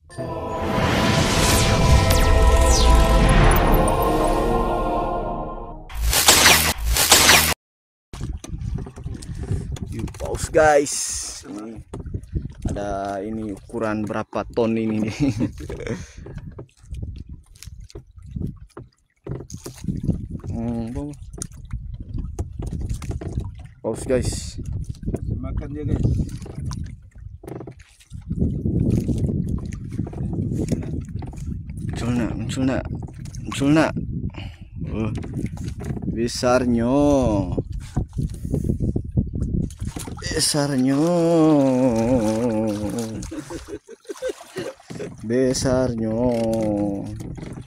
Hiu paus guys, ini ada ini ukuran berapa ton ini nih. Paus guys, Makan dia guys. muncul nak. Besarnya.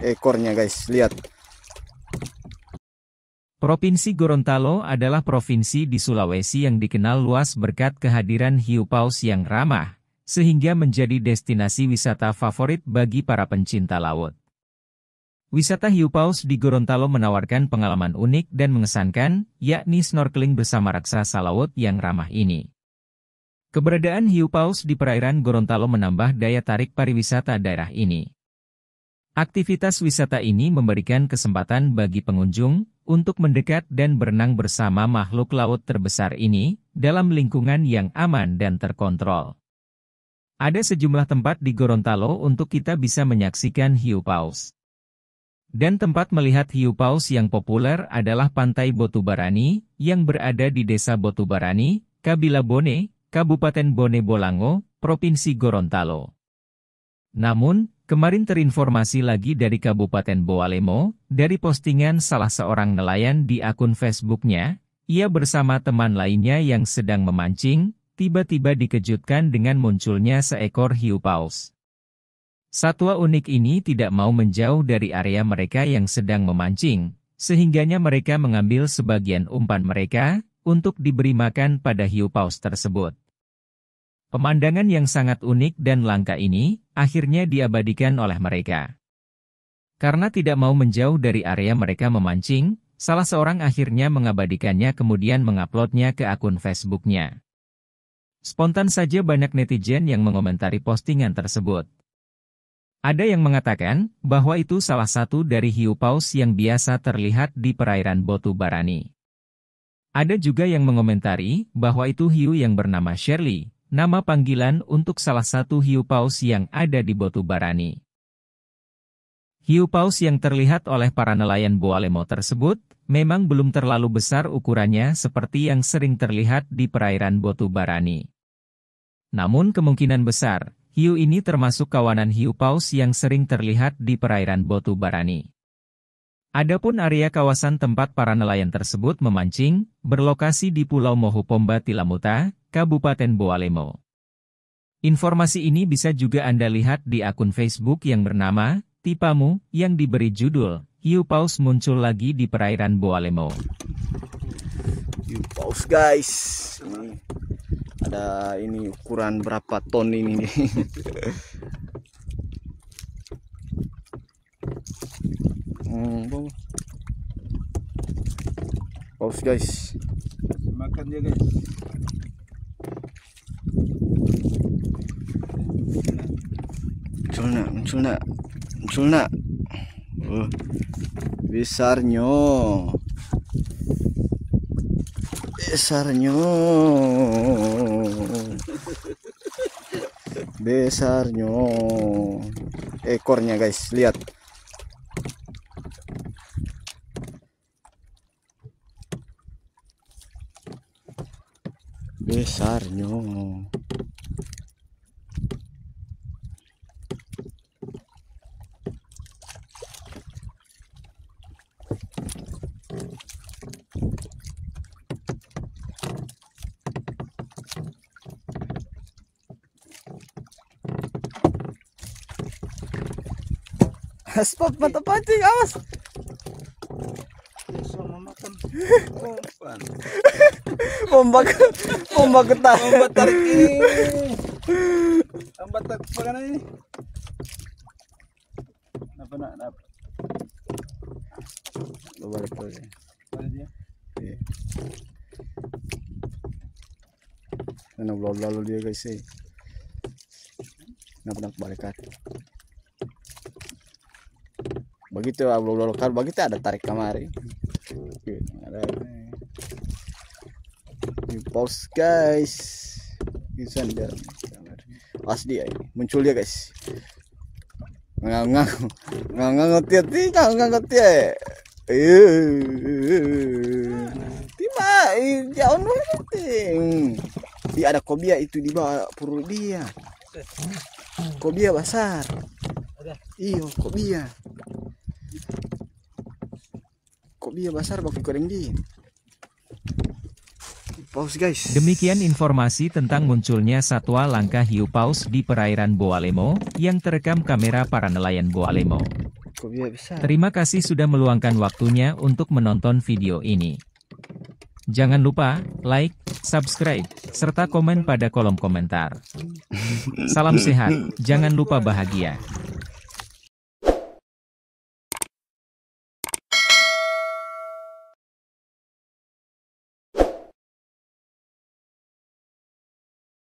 Ekornya guys, lihat. Provinsi Gorontalo adalah provinsi di Sulawesi yang dikenal luas berkat kehadiran hiu paus yang ramah, sehingga menjadi destinasi wisata favorit bagi para pencinta laut. Wisata hiu paus di Gorontalo menawarkan pengalaman unik dan mengesankan, yakni snorkeling bersama raksasa laut yang ramah ini. Keberadaan hiu paus di perairan Gorontalo menambah daya tarik pariwisata daerah ini. Aktivitas wisata ini memberikan kesempatan bagi pengunjung untuk mendekat dan berenang bersama makhluk laut terbesar ini dalam lingkungan yang aman dan terkontrol. Ada sejumlah tempat di Gorontalo untuk kita bisa menyaksikan hiu paus. Dan tempat melihat hiu paus yang populer adalah Pantai Botubarani yang berada di Desa Botubarani, Kabila Bone, Kabupaten Bone Bolango, Provinsi Gorontalo. Namun, kemarin terinformasi lagi dari Kabupaten Bowalemo, dari postingan salah seorang nelayan di akun Facebooknya, ia bersama teman lainnya yang sedang memancing, tiba-tiba dikejutkan dengan munculnya seekor hiu paus. Satwa unik ini tidak mau menjauh dari area mereka yang sedang memancing, sehingganya mereka mengambil sebagian umpan mereka, untuk diberi makan pada hiu paus tersebut. Pemandangan yang sangat unik dan langka ini, akhirnya diabadikan oleh mereka. Karena tidak mau menjauh dari area mereka memancing, salah seorang akhirnya mengabadikannya kemudian menguploadnya ke akun Facebooknya. Spontan saja banyak netizen yang mengomentari postingan tersebut. Ada yang mengatakan bahwa itu salah satu dari hiu paus yang biasa terlihat di perairan Botubarani. Ada juga yang mengomentari bahwa itu hiu yang bernama Shirley, nama panggilan untuk salah satu hiu paus yang ada di Botubarani. Hiu paus yang terlihat oleh para nelayan Bowalemo tersebut, memang belum terlalu besar ukurannya seperti yang sering terlihat di perairan Botubarani. Namun kemungkinan besar, hiu ini termasuk kawanan hiu paus yang sering terlihat di perairan Botubarani. Adapun area kawasan tempat para nelayan tersebut memancing, berlokasi di Pulau Mohupomba Tilamuta, Kabupaten Bowalemo. Informasi ini bisa juga Anda lihat di akun Facebook yang bernama Tipamu, yang diberi judul, Hiu Paus Muncul Lagi di Perairan Bowalemo. Hiu paus guys, ini ada ini ukuran berapa ton ini nih. Paus guys, Makan dia guys. muncul nak. Besarnya. Ekornya guys, lihat. Besarnya. Stop, mata pancing, awas. Bisa memakan umpan. Ombak getah. Ombak tarik ini. Ombak tarik apa ini? Kenapa? Balik lagi. Ada dia. Iya. Lalu dia guys. Kenapa balik kaki. Begitu kalau begitu ada tarik kamari. Ada hiu paus guys. Bisa dia. Pas dia ini muncul dia guys. Nggak ngerti. Tiba jauh nanti. Dia ada kobia itu di bawah perut dia. Kobia besar. Iyo kobia. Kobia besar pakai goreng di. Paus guys. Demikian informasi tentang munculnya satwa langka hiu paus di perairan Boalemo yang terekam kamera para nelayan Boalemo. Kobia besar. Terima kasih sudah meluangkan waktunya untuk menonton video ini. Jangan lupa like, subscribe, serta komen pada kolom komentar. Salam sehat, jangan lupa bahagia.